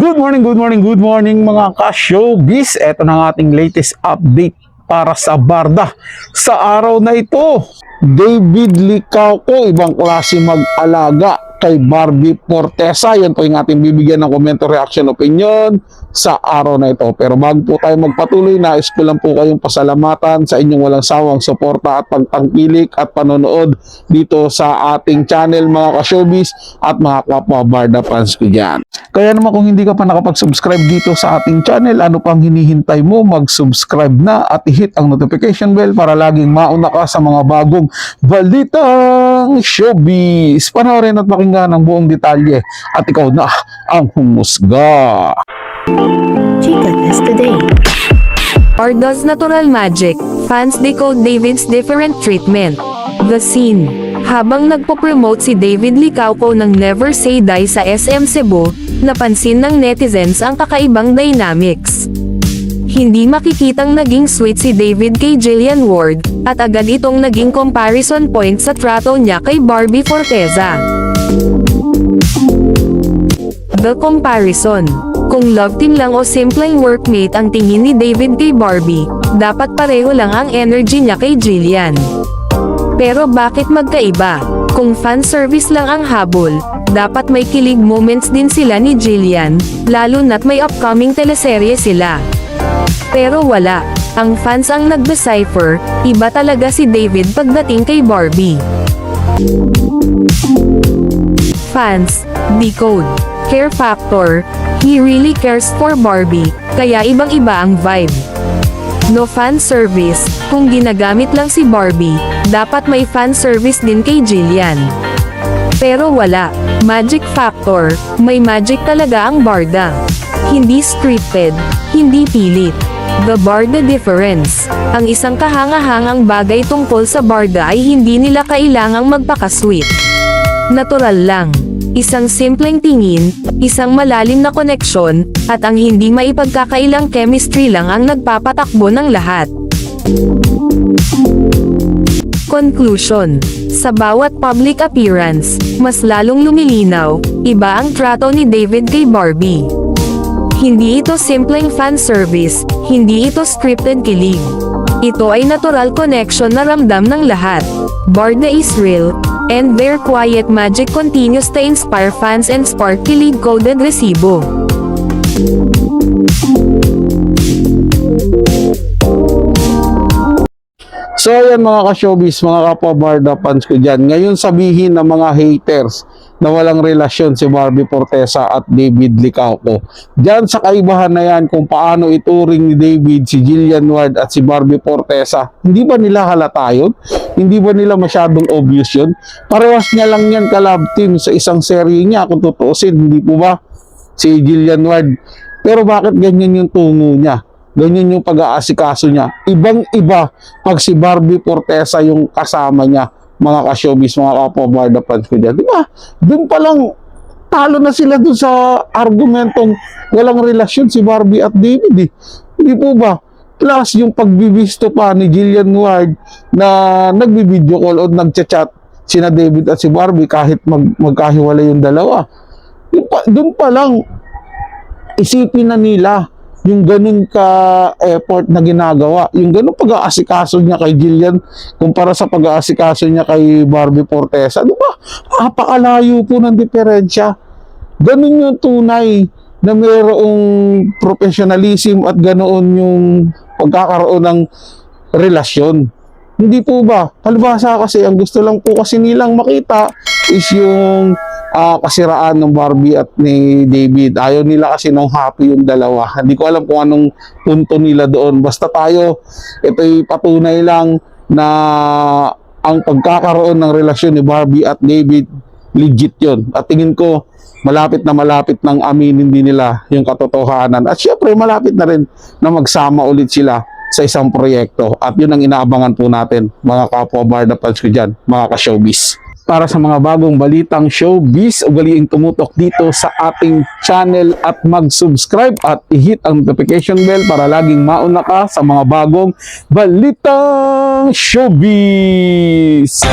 Good morning mga ka-showbiz. Ito na ang ating latest update para sa Barda. Sa araw na ito, David Licauco, ibang klase mag-alaga kay Barbie Fortesa. Yan po yung ating bibigyan ng komento, reaction, opinion sa araw na ito. Pero bago po tayo magpatuloy, nais ko lang po kayong pasalamatan sa inyong walang sawang suporta at pagtangkilik at panonood dito sa ating channel mga ka-showbiz at mga kapwa Barda fans ko dyan. Kaya naman kung hindi ka pa nakapag-subscribe dito sa ating channel, ano pang hinihintay mo? Mag-subscribe na at i-hit ang notification bell para laging mauna ka sa mga bagong balitang showbiz. Panoorin at pakinggan ang buong detalye at ikaw na ang humusga. Chika Test Today. Barda's natural magic, fans decode David's different treatment. The scene. Habang nagpo-promote si David Licauco ng Never Say Die sa SM Cebu, napansin ng netizens ang kakaibang dynamics. Hindi makikitang naging sweet si David kay Jillian Ward, at agad itong naging comparison point sa trato niya kay Barbie Fortesa. The comparison. Kung love team lang o simpleng workmate ang tingin ni David kay Barbie, dapat pareho lang ang energy niya kay Jillian. Pero bakit magkaiba? Kung fan service lang ang habol, dapat may kilig moments din sila ni Jillian, lalo na't may upcoming teleserye sila. Pero wala. Ang fans ang nag-decipher, iba talaga si David pagdating kay Barbie. Fans, decode. Care factor, he really cares for Barbie, kaya ibang-iba ang vibe. No fan service, kung ginagamit lang si Barbie, dapat may fan service din kay Jillian. Pero wala. Magic factor, may magic talaga ang Barda. Hindi scripted, hindi pilit. The Barda difference. Ang isang kahanga-hangang bagay tungkol sa Barda ay hindi nila kailangang magpaka-sweet. Natural lang. Isang simpleng tingin, isang malalim na koneksyon, at ang hindi maipagkakailang chemistry lang ang nagpapatakbo ng lahat. Conclusion. Sa bawat public appearance, mas lalong lumilinaw, iba ang trato ni David kay Barbie. Hindi ito simpleng fan service, hindi ito scripted kilig. Ito ay natural connection na ramdam ng lahat. Barda is real, and their quiet magic continues to inspire fans and spark kilig-coded resibo. So ayan mga ka-showbiz, mga kapwa Barda fans ko dyan. Ngayon sabihin ng mga haters na walang relasyon si Barbie Fortesa at David Licauco. Diyan sa kaibahan na yan kung paano ituring ni David si Jillian Ward at si Barbie Fortesa. Hindi ba nila halata yun? Hindi ba nila masyadong obvious yun? Parehas niya lang yan ka-love team sa isang serye niya kung tutuusin. Hindi po ba? Si Jillian Ward. Pero bakit ganyan yung tungo niya? Ganyan yung pag-aasikaso niya. Ibang-iba pag si Barbie Fortesa yung kasama niya. Mga ka-showbiz, mga kapwa Barda fans ko dyan. Diba? Doon pa lang, talo na sila doon sa argumentong walang relasyon si Barbie at David eh. Hindi po ba? Plus, yung pagbibisto pa ni Jillian Ward na nagbi-video call o nagchat-chat sina David at si Barbie kahit magkahiwalay yung dalawa. Doon pa lang, isipin na nila yung ganun ka-effort na ginagawa, yung ganun pag-aasikaso niya kay Jillian kumpara sa pag-aasikaso niya kay Barbie Fortesa. Diba? Napakalayo po ng diferensya. Ganun yung tunay na mayroong professionalism at ganoon yung pagkakaroon ng relasyon. Hindi po ba? Palibhasa kasi, ang gusto lang po kasi nilang makita is yung kasiraan ng Barbie at ni David. Ayaw nila kasi ng happy yung dalawa. Hindi ko alam kung anong punto nila doon. Basta tayo, ito'y patunay lang na ang pagkakaroon ng relasyon ni Barbie at David, legit yun. At tingin ko, malapit nang aminin din nila yung katotohanan. At syempre, malapit na rin na magsama ulit sila sa isang proyekto. At yun ang inaabangan po natin, mga kapwa Barda fans ko dyan, mga ka-showbiz. Para sa mga bagong balitang showbiz, ugaliing tumutok dito sa ating channel at mag-subscribe at i-hit ang notification bell para laging mauna ka sa mga bagong balitang showbiz.